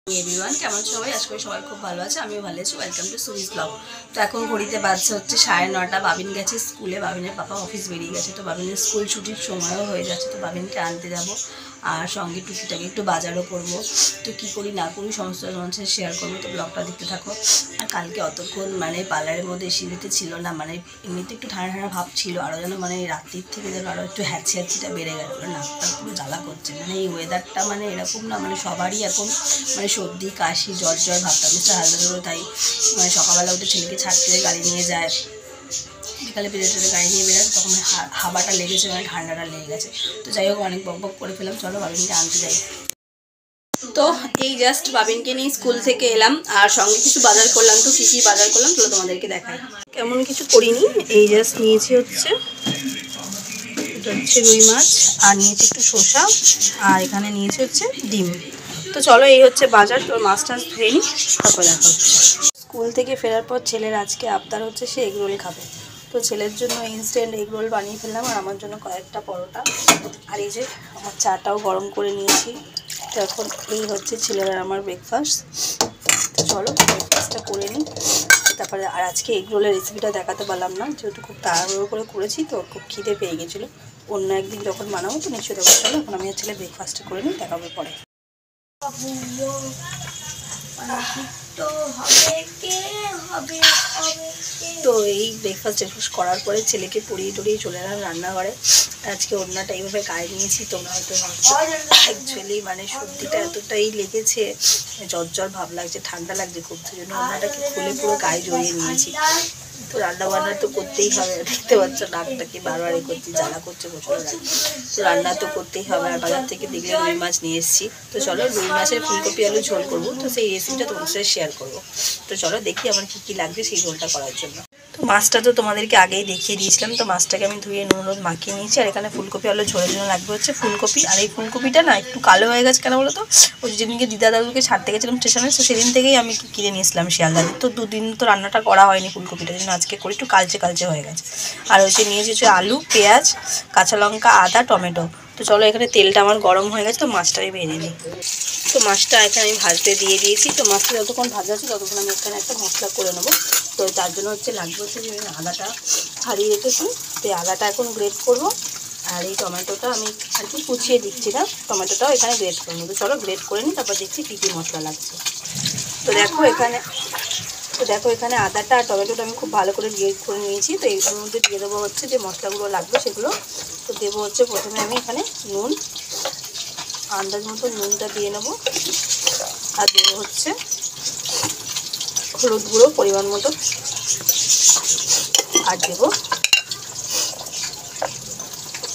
Everyone, কেমন সবাই? আশা করি সবাই খুব ভালো আছে, আমিও ভালো আছি। Welcome to Swiss blog. তো এখন ঘড়িতে বাজছে হচ্ছে 9:30। বাবিন গেছে স্কুলে, বাবিনের পাপা অফিস বেরিয়ে গেছে। তো বাবিনের স্কুল ছুটির সময়ও হয়ে যাচ্ছে, তো বাবিনকে আনতে যাব। আর সঙ্গে টুকিটাকে একটু বাজারও করব। তো কী করি না করি সমস্ত মানুষের শেয়ার করবো, তো ব্লগটা দেখতে থাকো। আর কালকে অতক্ষণ পার্লারের মধ্যে এসিতে ছিল না, এমনিতে একটু ঠান্ডা ঠান্ডা ভাব ছিল, আরও যেন রাত্রির থেকে যেন আরও একটু হ্যাঁচিটা বেড়ে গেল, নাকটা পুরো জ্বালা করছে। এই ওয়েদারটা এরকম না, সবারই এখন সর্দি কাশি জ্বর ভাবটা। মিস্টার হালদারেরও তাই। সকালবেলা উঠে ছেলেকে ছাড়তে গাড়ি নিয়ে যায়, বিকালে বেরোতে গাড়ি নিয়ে বেরোয়, তখন হাওয়াটা লেগেছে, ঠান্ডাটা লেগে গেছে। তো যাই হোক, অনেক বক করে ফেলাম, চলো বাবিনকে আনতে যাই। তো এই জাস্ট বাবিনকে নিয়ে স্কুল থেকে এলাম, আর সঙ্গে কিছু বাজার করলাম। তো কী কী বাজার করলাম চলো তোমাদেরকে দেখাই। কেমন কিছু করিনি, এই জাস্ট নিয়েছি হচ্ছে রুই মাছ, আর নিয়েছি একটু শসা, আর এখানে নিয়েছি হচ্ছে ডিম। তো চলো, এই হচ্ছে বাজার। তোর মাছ টাছ ধুয়ে নিই, তারপর দেখা হচ্ছে। স্কুল থেকে ফেরার পর ছেলের আজকে আবদার হচ্ছে সে এগরোল খাবে। তো ছেলের জন্য ইনস্ট্যান্ট এগরোল বানিয়ে ফেললাম, আর আমার জন্য কয়েকটা পরোটা। আর এই যে আমার চাটাও গরম করে নিয়েছি। তো এখন এই হচ্ছে ছেলের আর আমার ব্রেকফাস্ট। তো চলো ব্রেকফাস্টটা করে নিই, তারপরে। আর আজকে এগরোলের রেসিপিটা দেখাতে পারলাম না, যেহেতু খুব তাড়াহুড়ো করে করেছি, তো খুব খিদে পেয়ে গেছিলো। অন্য একদিন যখন বানাবো তো নিশ্চয়ই দেখাবো। চলো এখন আমি ছেলে ব্রেকফাস্টটা করে নিই, দেখাবো পরে। তো এই ব্রেকফাস্ট করার পরে ছেলেকে পড়িয়ে টড়িয়ে চলে এলাম রান্নাঘরে। আজকে ওড়নাটা এইভাবে গায়ে নিয়েছি, তোমরা হয়তো অ্যাকচুয়ালি সর্দিটা এতটাই লেগেছে, জ্বর ভাব লাগছে, ঠান্ডা লাগছে খুব, সেই জন্য ওড়নাটাকে খুলে পুরো গায়ে জড়িয়ে নিয়েছি। তো রান্না বান্না তো করতেই হবে, দেখতে পাচ্ছ নাকটাকে বারবার করছি, জ্বালা করছে প্রচুর। তো রান্না তো করতেই হবে। আর বাজার থেকে দেখলে রুই মাছ নিয়ে এসেছি। তো চলো রুই মাছের ফুলকপি আলু ঝোল করবো, তো সেই রেসিপিটা তোমার সাথে শেয়ার করবো। তো চলো দেখি আমার কী কী লাগবে সেই ঝোলটা করার জন্য। তো মাছটা তো তোমাদেরকে আগেই দেখিয়ে দিয়েছিলাম। তো মাছটাকে আমি ধুয়ে নুন হলুদ মাখিয়ে নিয়েছি। আর এখানে ফুলকপি আলু ঝোলের জন্য লাগবে হচ্ছে ফুলকপি। আর এই ফুলকপিটা না একটু কালো হয়ে গেছে, কেন বলো তো? ওই যেদিনকে দিদা দাদুকে ছাড়তে গেছিলাম স্টেশনে, তো সেদিন থেকেই আমি কিনে নিয়েছিলাম শিয়ালদাতে। তো দুদিন তো রান্নাটা করা হয়নি ফুলকপিটার জন্য, আজকে করি, একটু কালচে কালচে হয়ে গেছে। আর হচ্ছে নিয়েছি হচ্ছে আলু, পেঁয়াজ, কাঁচা লঙ্কা, আদা, টমেটো। তো চলো এখানে তেলটা আমার গরম হয়ে গেছে, তো মাছটা আমি ভেজে নিই। তো মাছটা এখানে আমি ভাজতে দিয়ে দিয়েছি। তো মাছটা যতক্ষণ ভাজা আছে ততক্ষণ আমি এখানে একটা মশলা করে নেবো। তো তার জন্য লাগবে হচ্ছে যে আমি আদাটা ছাড়িয়ে রেখেছি, তো আদাটা এখন গ্রেট করবো। আর এই টমেটোটা আমি কুচিয়ে দিচ্ছি না, টমেটোটাও এখানে গ্রেট করে নেবো। তো চলো গ্রেট করে নিই, তারপর দেখছি কী কী মশলা লাগছে। তো দেখো এখানে আদাটা আর টমেটোটা আমি খুব ভালো করে গ্রেট করে নিয়েছি। তো এর মধ্যে দিয়ে দেবো হচ্ছে যে মশলাগুলো লাগবে সেগুলো। তো দেবো হচ্ছে প্রথমে আমি এখানে নুন, আন্দাজ মতো নুনটা দিয়ে নেবো। আর দেবো হচ্ছে হলুদ গুঁড়ো পরিমাণ মতো, আর দেবো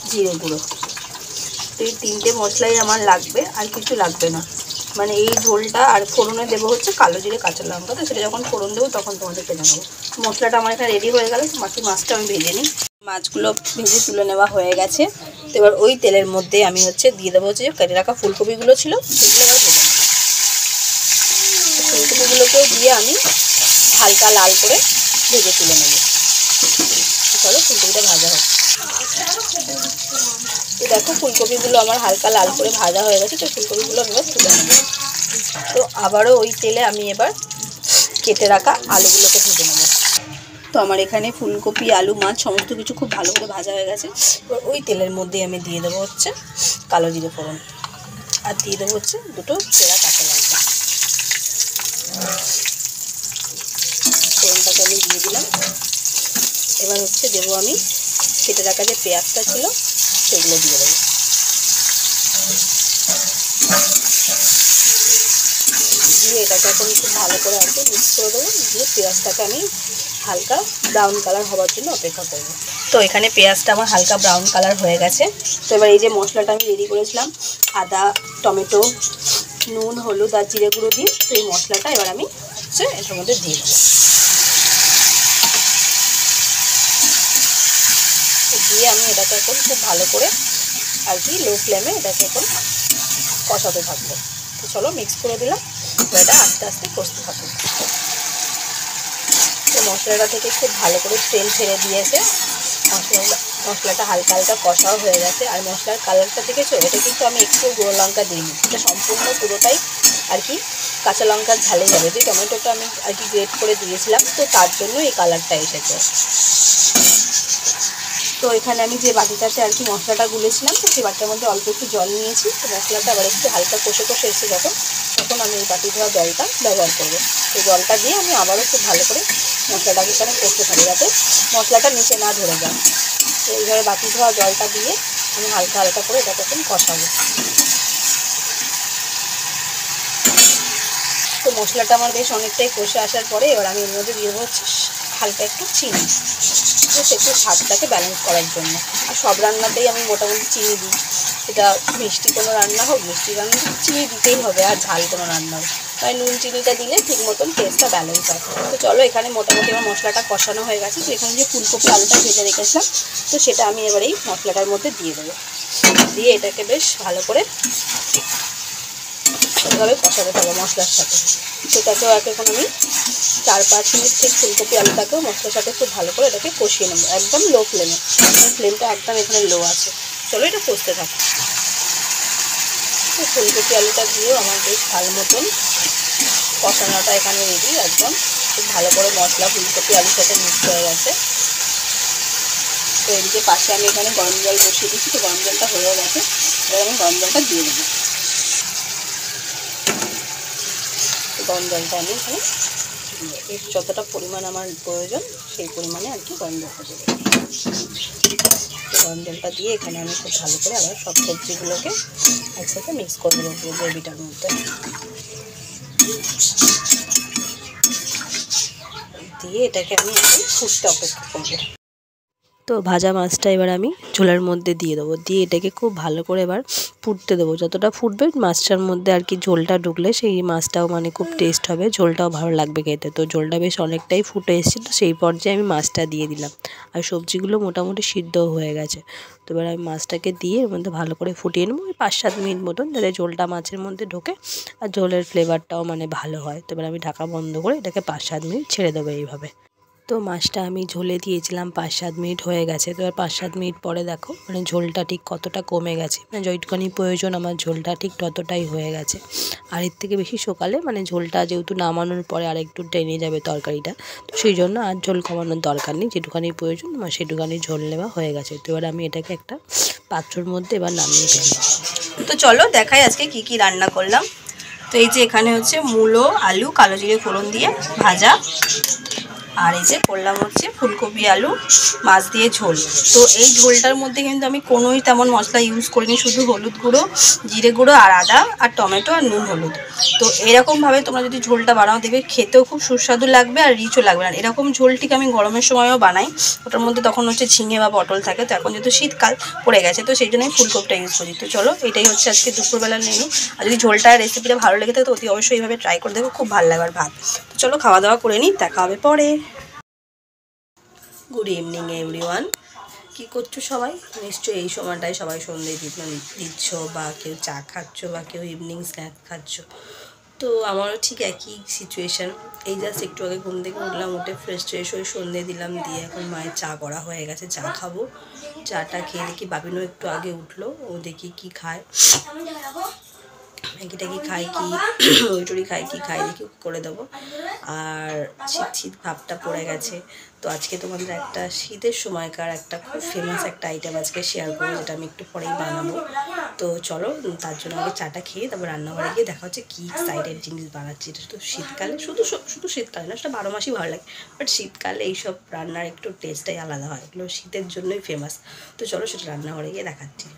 জিরে গুঁড়ো। তো এই তিনটে মশলাই আমার লাগবে, আর কিছু লাগবে না। এই ঝোলটা। আর ফোড়নে দেবো হচ্ছে কালো জিরে কাঁচা লঙ্কা। তো সেটা যখন ফোড়ন দেবো তখন তোমাদেরকে জানাবো। মশলাটা আমার এখানে রেডি হয়ে গেল। বাকি মাছটা আমি ভেজে নিই। মাছগুলো ভেজে তুলে নেওয়া হয়ে গেছে। তো এবার ওই তেলের মধ্যে আমি হচ্ছে দিয়ে দেবো হচ্ছে যে কেটে রাখা ফুলকপিগুলো ছিল, সেগুলো এবার ভেজে নেবো। ফুলকপিগুলোকেও দিয়ে আমি হালকা লাল করে ভেজে তুলে নেব। চলো ফুলকপিটা ভাজা হোক। তো দেখো ফুলকপিগুলো আমার হালকা লাল করে ভাজা হয়ে গেছে। তো ফুলকপিগুলো আমি এবার তুলে নেব। তো আবারও ওই তেলে আমি এবার কেটে রাখা আলুগুলোকে ভেজে নেব। তো আমার এখানে ফুলকপি, আলু, মাছ সমস্ত কিছু খুব ভালো করে ভাজা হয়ে গেছে। এবার ওই তেলের মধ্যে আমি দিয়ে দেবো হচ্ছে কালো জিরে ফোড়ন, আর দিয়ে দেবো হচ্ছে দুটো চেরা কাঁচা লঙ্কা। ফোড়নটাকে আমি দিয়ে দিলাম। এবার হচ্ছে দেবো আমি কেটে রাখা যে পেঁয়াজটা ছিল সেগুলো দিয়ে দেবো। দিয়ে এটাকে এখন খুব ভালো করে মিক্স করে দেবো। দিয়ে পেঁয়াজটাকে আমি হালকা ব্রাউন কালার হওয়ার জন্য অপেক্ষা করব। তো এখানে পেঁয়াজটা আমার হালকা ব্রাউন কালার হয়ে গেছে। তো এবার এই যে মশলাটা আমি রেডি করেছিলাম, আদা, টমেটো, নুন, হলুদ আর জিরে গুঁড়ো দিয়ে, তো এই মশলাটা এবার আমি হচ্ছে এটার মধ্যে দিয়ে দেবো। দিয়ে আমি এটাকে এখন খুব ভালো করে লো ফ্লেমে এটাকে এখন কষাতে থাকবো। তো চলো মিক্স করে দিলাম। এটা আস্তে আস্তে কষতে থাকবো। তো মশলাটা থেকে খুব ভালো করে তেল ছেড়ে দিয়েছে। মশলাটা হালকা হালকা কষাও হয়ে গেছে। আর মশলার কালারটা দেখেছো, এটা কিন্তু আমি একটু গুঁড়ো লঙ্কা দিইনি, এটা সম্পূর্ণ পুরোটাই কাঁচা লঙ্কার ঝালে যাবে। যে টমেটোটা আমি আর কি গ্রেট করে দিয়েছিলাম, তো তার জন্য এই কালারটা এসেছে। তো এখানে আমি যে বাটিটাতে আর কি মশলাটা গুলেছিলাম, তো সেই বাটিটার মধ্যে অল্প একটু জল নিয়েছি। তো মশলাটা আবার একটু হালকা কষে কষে এসে তখন আমি এই বাটি ধোয়া জলটা ব্যবহার করবো। তো জলটা দিয়ে আমি আবারও খুব ভালো করে মশলাটাকে এখানে কষতে থাকি, যাতে মশলাটা নিচে না ধরে যায়। তো এইভাবে বাটি ধোয়া জলটা দিয়ে আমি হালকা হালকা করে এটা তখন কষাবো। তো মশলাটা আমার বেশ অনেকটাই কষে আসার পরে এবার আমি এর মধ্যে দিয়ে দেবো হচ্ছে হালকা একটু চিনি, জাস্ট একটু স্বাদটাকে ব্যালেন্স করার জন্য। আর সব রান্নাতেই আমি মোটামুটি চিনি দিই, সেটা মিষ্টি কোনো রান্না হোক, মিষ্টি রান্না চিনি দিতেই হবে, আর ঝাল কোনো রান্না হোক, তাই নুন চিনিটা দিলে ঠিক মতন টেস্টটা ব্যালেন্স হয়। তো চলো, এখানে মোটামুটি আমার মশলাটা কষানো হয়ে গেছে। তো এখানে যে ফুলকপি আলুটা ভেজে রেখেছিলাম, তো সেটা আমি এবার এই মশলাটার মধ্যে দিয়ে দেবো। দিয়ে এটাকে বেশ ভালো করে এভাবে কষাতে থাকবো মশলার সাথে। সেটাকেও এখন আমি 4-5 মিনিট ঠিক ফুলকপি আলুটাকেও মশলার সাথে খুব ভালো করে এটাকে কষিয়ে নেবো, একদম লো ফ্লেমে। ফ্লেমটা একদম এখানে লো আছে। চলো এটা কষতে থাকো। তো ফুলকপি আলুটা দিয়েও আমার বেশ ভালো মতন কষানোটা এখানে রেডি, একদম খুব ভালো করে মশলা ফুলকপি আলুর সাথে মিক্স হয়ে গেছে। তো এদিকে পাশে আমি এখানে গরম জল বসিয়ে দিচ্ছি। তো গরম জলটা হয়ে গেছে, এবার আমি গরম জলটা দিয়ে দেবো। গরম জলটা আমি এখানে যতটা পরিমাণ আমার প্রয়োজন সেই পরিমাণে আর কি গরম জলটা দেবো। গরম জলটা দিয়ে এখানে আমি খুব ভালো করে আবার সব সবজিগুলোকে একসাথে মিক্স করে দেবো গ্রেভিটার মধ্যে। দিয়ে এটাকে আমি এখন ফুটতে অপেক্ষা করবো। তো ভাজা মাছটা এবার আমি ঝোলের মধ্যে দিয়ে দেবো, দিয়ে এটাকে খুব ভালো করে এবার ফুটতে দেবো। যতটা ফুটবে মাছটার মধ্যে আর কি ঝোলটা ঢুকলে সেই মাছটাও মানে খুব টেস্ট হবে, ঝোলটাও ভালো লাগবে খেতে। তো ঝোলটা বেশ অনেকটাই ফুটে এসেছে, তো সেই পর্যায়ে আমি মাছটা দিয়ে দিলাম। আর সবজিগুলো মোটামুটি সিদ্ধও হয়ে গেছে। তো এবার আমি মাছটাকে দিয়ে এর মধ্যে ভালো করে ফুটিয়ে নেবো 5-7 মিনিট মতন, যাতে ঝোলটা মাছের মধ্যে ঢোকে আর ঝোলের ফ্লেভারটাও মানে ভালো হয়। তো এবার আমি ঢাকা বন্ধ করে এটাকে 5-7 মিনিট ছেড়ে দেবো এইভাবে। তো মাছটা আমি ঝোলে দিয়েছিলাম, 5-7 মিনিট হয়ে গেছে। তো এবার 5-7 মিনিট পরে দেখো মানে ঝোলটা ঠিক কতটা কমে গেছে, মানে যতখানি প্রয়োজন আমার ঝোলটা ঠিক ততটাই হয়ে গেছে। আর এর থেকে বেশি সকালে মানে ঝোলটা যেহেতু নামানোর পরে আর একটু টেনে যাবে তরকারিটা, তো সেই জন্য আর ঝোল কমানোর দরকার নেই, যেটুখানি প্রয়োজন আমার সেটুখানি ঝোল নেওয়া হয়ে গেছে। তো এবার আমি এটাকে একটা পাত্রর মধ্যে এবার নামিয়ে ফেলবো। তো চলো দেখাই আজকে কি কি রান্না করলাম। তো এই যে এখানে হচ্ছে মূলো আলু কালো জিরে ফোড়ন দিয়ে ভাজা, আর এই যে করলাম হচ্ছে ফুলকপি আলু মাছ দিয়ে ঝোল। তো এই ঝোলটার মধ্যে কিন্তু আমি কোনোই তেমন মশলা ইউজ করিনি, শুধু হলুদ গুঁড়ো, জিরে গুঁড়ো আর আদা আর টমেটো আর নুন হলুদ। তো এরকমভাবে তোমরা যদি ঝোলটা বানাও দেখবে খেতেও খুব সুস্বাদু লাগবে আর রিচও লাগবে। আর এরকম ঝোল ঠিক আমি গরমের সময়ও বানাই, ওটার মধ্যে তখন হচ্ছে ঝিঙে বা পটল থাকে। তো এখন যেহেতু শীতকাল পড়ে গেছে, তো সেই জন্যই ফুলকপিটা ইউজ করি। তো চলো এটাই হচ্ছে আজকে দুপুরবেলার মেনু। আর যদি ঝোলটা রেসিপিটা ভালো লেগে থাকে তো অতি অবশ্যই এইভাবে ট্রাই করে দেখো, খুব ভালো লাগবে ভাত। তো চলো খাওয়া দাওয়া করে নিই, দেখা হবে পরে। গুড ইভিনিং এভরিওয়ান, কী করছো সবাই? নিশ্চয়ই এই সময়টায় সবাই সন্ধ্যে দিচ্ছ, বা কেউ চা খাচ্ছ, বা কেউ ইভিনিং স্ন্যাক খাচ্ছ। তো আমারও ঠিক একই সিচুয়েশান। এই জাস্ট একটু আগে ঘুম থেকে উঠলাম, উঠে ফ্রেশ ট্রেশ হয়ে সন্ধ্যে দিলাম, দিয়ে এখন মায়ের চা করা হয়ে গেছে, চা খাবো। চাটা খেয়ে দেখি বাবিনও একটু আগে উঠলো, ও দেখি কি খায়, ম্যাগি ট্যাগি খাই কি মুড়ি খাই কি খাই দেখি করে দেবো। আর শীত শীত ভাবটা পড়ে গেছে। তো আজকে তোমাদের একটা শীতের সময়কার একটা খুব ফেমাস একটা আইটেম আজকে শেয়ার করবো, যেটা আমি একটু পরেই বানাবো। তো চলো তার জন্য আগে চাটা খেয়ে তারপর রান্নাঘরে গিয়ে দেখা হচ্ছে কী সাইডের জিনিস বানাচ্ছি। এটা শুধু শীতকালে, শুধু শীতকালে না, সেটা 12 মাসই ভালো লাগে, বাট শীতকালে এইসব রান্নার একটু টেস্টটাই আলাদা হয়, এগুলো শীতের জন্যই ফেমাস। তো চলো সেটা রান্নাঘরে গিয়ে দেখাচ্ছি।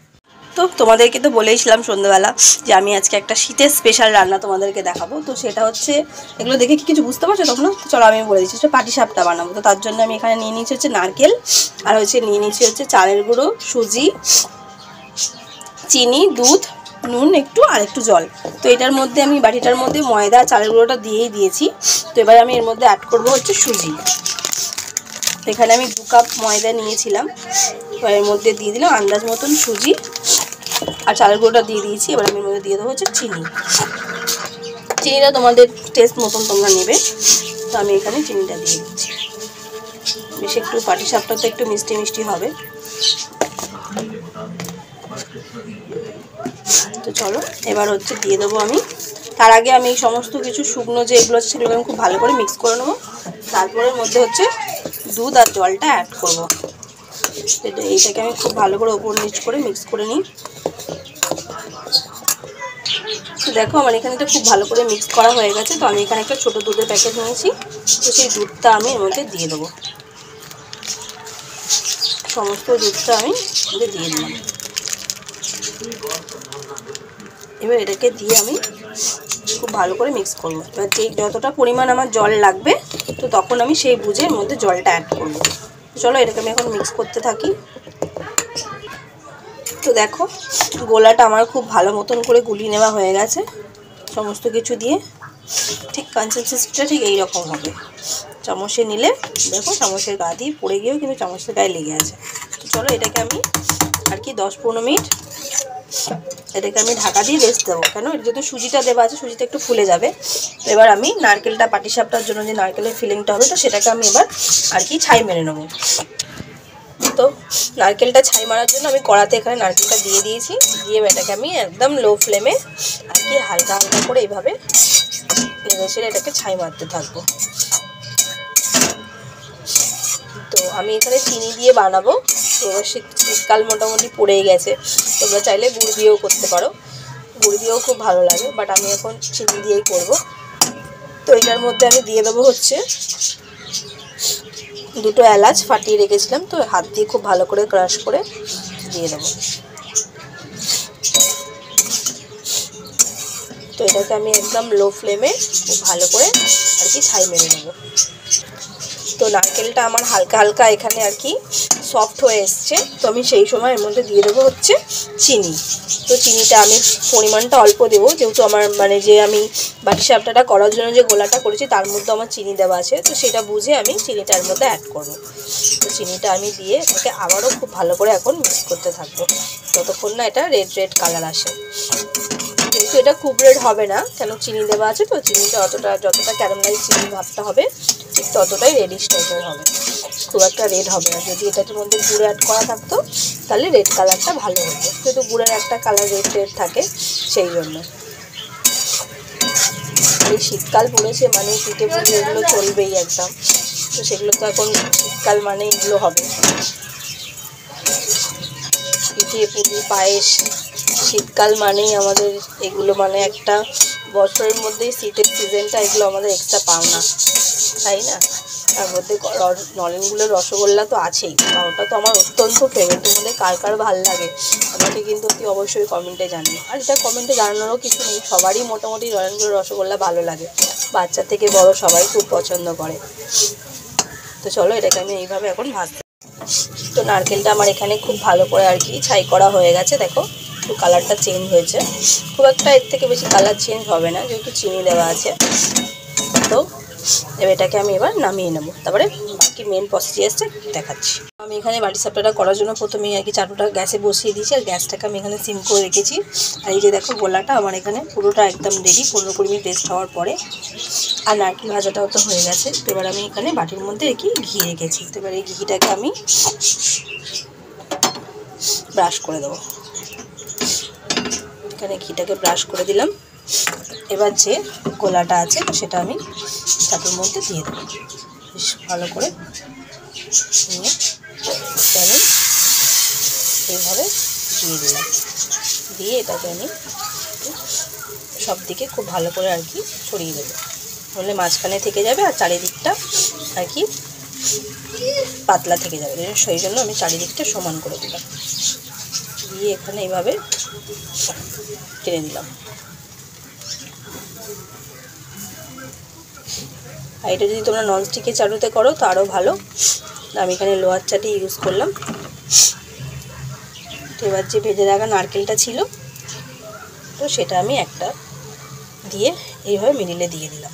তো তোমাদেরকে তো বলেইছিলাম সন্ধ্যাবেলা যে আমি আজকে একটা শীতের স্পেশাল রান্না তোমাদেরকে দেখাবো। তো সেটা হচ্ছে, এগুলো দেখে কি কিছু বুঝতে পারছো তখন? চলো আমি বলে দিচ্ছি, সেটা পাটিসাপটা বানাবো। তো তার জন্য আমি এখানে নিয়ে নিচ্ছি হচ্ছে নারকেল, আর হচ্ছে নিয়ে নিচ্ছি হচ্ছে চালের গুঁড়ো, সুজি, চিনি, দুধ, নুন একটু আর একটু জল। তো এটার মধ্যে আমি বাটিটার মধ্যে ময়দা চালের গুঁড়োটা দিয়েই দিয়েছি। তো এবার আমি এর মধ্যে অ্যাড করবো হচ্ছে সুজি। এখানে আমি 2 কাপ ময়দা নিয়েছিলাম, তো এর মধ্যে দিয়ে দিলাম আন্দাজ মতন সুজি, আর চালের গুঁড়োটা দিয়ে দিয়েছি। এবার আমি এর মধ্যে দিয়ে দেবো হচ্ছে চিনি। চিনিটা তোমাদের টেস্ট মতন তোমরা নেবে। তো আমি এখানে চিনিটা দিয়ে দিচ্ছি, বেশ একটু পাটিসাপটা তো একটু মিষ্টি মিষ্টি হবে। তো চলো এবার হচ্ছে দিয়ে দেবো আমি তার আগে আমি এই সমস্ত কিছু শুকনো যে এগুলো আছে সেগুলো আমি খুব ভালো করে মিক্স করে নেবো। তারপরে মধ্যে হচ্ছে দুধ আর জলটা অ্যাড করবো। এইটাকে আমি খুব ভালো করে ওপর নিচ করে মিক্স করে নিই। তো দেখো আমার এখানে এটা খুব ভালো করে মিক্স করা হয়ে গেছে। তো আমি এখানে একটা ছোটো দুধের প্যাকেট নিয়েছি, তো সেই দুধটা আমি এর মধ্যে দিয়ে দেবো। সমস্ত দুধটা আমি দিয়ে দিলাম। এবার এটাকে দিয়ে আমি খুব ভালো করে মিক্স করবো। এবার যতটা পরিমাণ আমার জল লাগবে তো তখন আমি সেই বুঝে এর মধ্যে জলটা অ্যাড করবো। চলো এটাকে আমি এখন মিক্স করতে থাকি। তো দেখো গোলাটা আমার খুব ভালো মতন করে গুলিয়ে নেওয়া হয়ে গেছে সমস্ত কিছু দিয়ে। ঠিক কনসিস্টেন্সিটা ঠিক এইরকম হবে। চামচে নিলে দেখো চামচের গা দিয়ে পড়ে গিয়েও কিন্তু চামচের গায়ে লেগে আছে। তো চলো এটাকে আমি আর কি 10-15 মিনিট এটাকে আমি ঢাকা দিয়ে রেস্ট দেবো। কেন এটা যেহেতু সুজিটা দেওয়া আছে, সুজিটা একটু ফুলে যাবে। তো এবার আমি নারকেলটা পাটিসাপটার জন্য যে নারকেলের ফিলিংটা হবে তো সেটাকে আমি এবার আর কি ছাই মেরে নেবো। তো নারকেলটা ছাই মারার জন্য আমি কড়াতে এখানে নারকেলটা দিয়ে দিয়েছি। দিয়ে এটাকে আমি একদম লো ফ্লেমে আর কি হালকা হালকা করে এইভাবে নেড়ে এটাকে ছাই মারতে থাকবো। তো আমি এখানে চিনি দিয়ে বানাবো। তো শীতকাল মোটামুটি পড়েই গেছে, তোমরা চাইলে গুড় দিয়েও করতে পারো, গুড় দিয়েও খুব ভালো লাগে, বাট আমি এখন চিনি দিয়েই করবো। তো এটার মধ্যে আমি দিয়ে দেবো হচ্ছে 2টো এলাচ ফাটিয়ে রেখেছিলাম, তো হাত দিয়ে খুব ভালো করে ক্রাশ করে দিয়ে দেবো। তো এটাকে আমি একদম লো ফ্লেমে খুব ভালো করে আর কি ছাই মেরে নেবো। তো নারকেলটা আমার হালকা হালকা এখানে আর কি সফট হয়ে এসছে। তো আমি সেই সময় এর মধ্যে দিয়ে দেবো হচ্ছে চিনি। তো চিনিটা আমি পরিমাণটা অল্প দেবো, যেহেতু আমার মানে যে আমি বাটিসাপটাটা করার জন্য যে গোলাটা করেছি তার মধ্যে আমার চিনি দেওয়া আছে, তো সেটা বুঝে আমি চিনিটার মধ্যে অ্যাড করবো। তো চিনিটা আমি দিয়ে এটাকে আবারও খুব ভালো করে এখন মিক্স করতে থাকবো যতক্ষণ না এটা রেড রেড কালার আসে। কিন্তু এটা খুব রেড হবে না, কেন চিনি দেওয়া আছে। তো চিনিটা যতটা ক্যারামেলাইজ চিনি ভাবটা হবে ঠিক ততটাই রেডিশ টাইপের হবে, খুব একটা রেড হবে না। যদি এটার মধ্যে গুড় অ্যাড করা থাকতো তাহলে রেড কালারটা ভালো হতো, কিন্তু গুড়ের একটা কালার রেড রেড থাকে সেই জন্য। এই শীতকাল পড়েছে মানে পিঠে পুলি এগুলো চলবেই একদম। তো সেগুলো তো এখন শীতকাল মানে এগুলো হবে, পিঠে পুলি পায়েস। শীতকাল মানেই আমাদের এগুলো মানে একটা বছরের মধ্যেই শীতের সিজনটা এগুলো আমাদের এক্সট্রা পাওনা, তাই না? তার মধ্যে নলেনগুলোর রসগোল্লা তো আছেই, ওটা তো আমার অত্যন্ত ফেভারিট। তোমাদের কার কার ভালো লাগে আমাকে কিন্তু অতি অবশ্যই কমেন্টে জানিও। আর এটা কমেন্টে জানানোরও কিছু নেই, সবারই মোটামুটি নলেনগুলোর রসগোল্লা ভালো লাগে, বাচ্চা থেকে বড় সবাই খুব পছন্দ করে। তো চলো এটাকে আমি এইভাবে এখন ভাজতে। তো নারকেলটা আমার এখানে খুব ভালো করে আর কি ছাই করা হয়ে গেছে। দেখো একটু কালারটা চেঞ্জ হয়েছে, খুব একটা এর থেকে বেশি কালার চেঞ্জ হবে না যেহেতু চিনি দেওয়া আছে। তো এবার এটাকে আমি এবার নামিয়ে নেবো, তারপরে বাকি মেন প্রসিজারটা দেখাচ্ছি। আমি এখানে বাটিসাপটাটা করার জন্য প্রথমেই আর কি চাটুটা গ্যাসে বসিয়ে দিয়েছি, আর গ্যাসটাকে আমি এখানে সিম করে রেখেছি। আর এই যে দেখো গোলাটা আমার এখানে পুরোটা একদম রেডি 15-20 মিনিট রেস্ট হওয়ার পরে। আর নারকেল ভাজাটাও তো হয়ে গেছে। তো এবার আমি এখানে বাটির মধ্যে রেখে ঘি রেখেছি। তো এবার এই ঘিটাকে আমি ব্রাশ করে দেবো। এখানে ঘিটাকে ব্রাশ করে দিলাম। এবার যে গোলাটা আছে সেটা আমি চাটুর মধ্যে দিয়ে দেবো, বেশ ভালো করে নিয়ে আমি এইভাবে দিয়ে দিলাম। দিয়ে এটাকে আমি সব দিকে খুব ভালো করে আর কি ছড়িয়ে দেবো, বলে মাঝখানে থেকে যাবে আর চারিদিকটা আর কি পাতলা থেকে যাবে। সেই জন্য আমি চারিদিকটা সমান করে দিলাম, দিয়ে এখানে এইভাবে টেনে দিলাম। আর এটা যদি তোমরা ননস্টিকের চাটুতে করো তো আরও ভালো, আমি এখানে লোহার চাটি ইউজ করলাম। তো এবার যে ভেজে রাখা নারকেলটা ছিল তো সেটা আমি একটা দিয়ে এইভাবে মিডিলে দিয়ে দিলাম।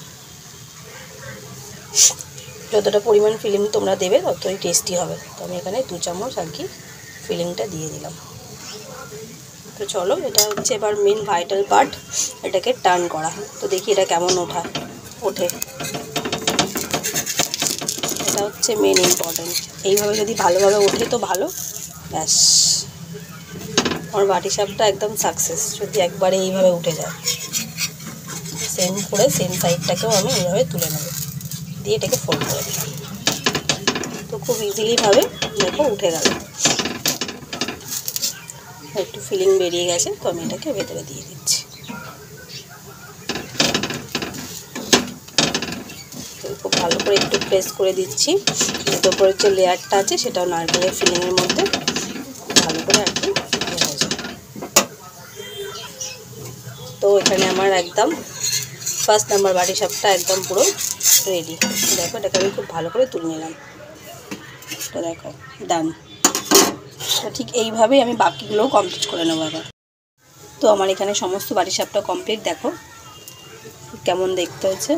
যতটা পরিমাণ ফিলিং তোমরা দেবে ততই টেস্টি হবে। তো আমি এখানে 2 চামচ আর কি ফিলিংটা দিয়ে দিলাম। তো চলো এটা হচ্ছে এবার মেন ভাইটাল পার্ট, এটাকে টার্ন করা। তো দেখি এটা কেমন ওঠে, এটা হচ্ছে মেন ইম্পর্টেন্ট। এইভাবে যদি ভালোভাবে ওঠে তো ভালো, ব্যাস আমার বাটিসাপটা একদম সাকসেস, যদি একবারে এইভাবে উঠে যায়। সেম করে সেম সাইডটাকেও আমি এইভাবে তুলে নেব, দিয়ে এটাকে ফোল্ড করে দিলাম। তো খুব ইজিলিভাবে দেখো উঠে গেল, একটু ফিলিং বেরিয়ে গেছে। তো আমি এটাকে ভেতরে দিয়ে দিচ্ছি। খুব ভালো করে একটু প্রেস করে দিচ্ছি, এর উপরে যে লেয়ারটা আছে সেটাও নারকেলের ফিলিংয়ের মধ্যে ভালো করে আর কি হয়ে যায়। তো এখানে আমার একদম ফার্স্ট নাম্বার বাটিসাপটা একদম পুরো রেডি। দেখো এটাকে আমি খুব ভালো করে তুলে নিলাম। তো দেখো ডান। তো ঠিক এইভাবেই আমি বাকিগুলোও কমপ্লিট করে নেবো আবার। তো আমার এখানে সমস্ত বাটিসাপটা কমপ্লিট, দেখো কেমন দেখতে হয়েছে।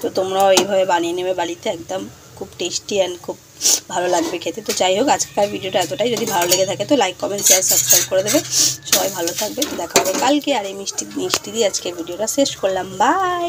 তো তোমরাও এইভাবে বানিয়ে নেবে বাড়িতে, একদম খুব টেস্টি অ্যান্ড খুব ভালো লাগবে খেতে। তো যাই হোক, আজকের ভিডিওটা এতটাই। যদি ভালো লেগে থাকে তো লাইক, কমেন্ট, শেয়ার, সাবস্ক্রাইব করে দেবে। সবাই ভালো থাকবে। তো দেখা হবে কালকে। আর এই মিষ্টি দিয়ে আজকে ভিডিওটা শেষ করলাম। বাই।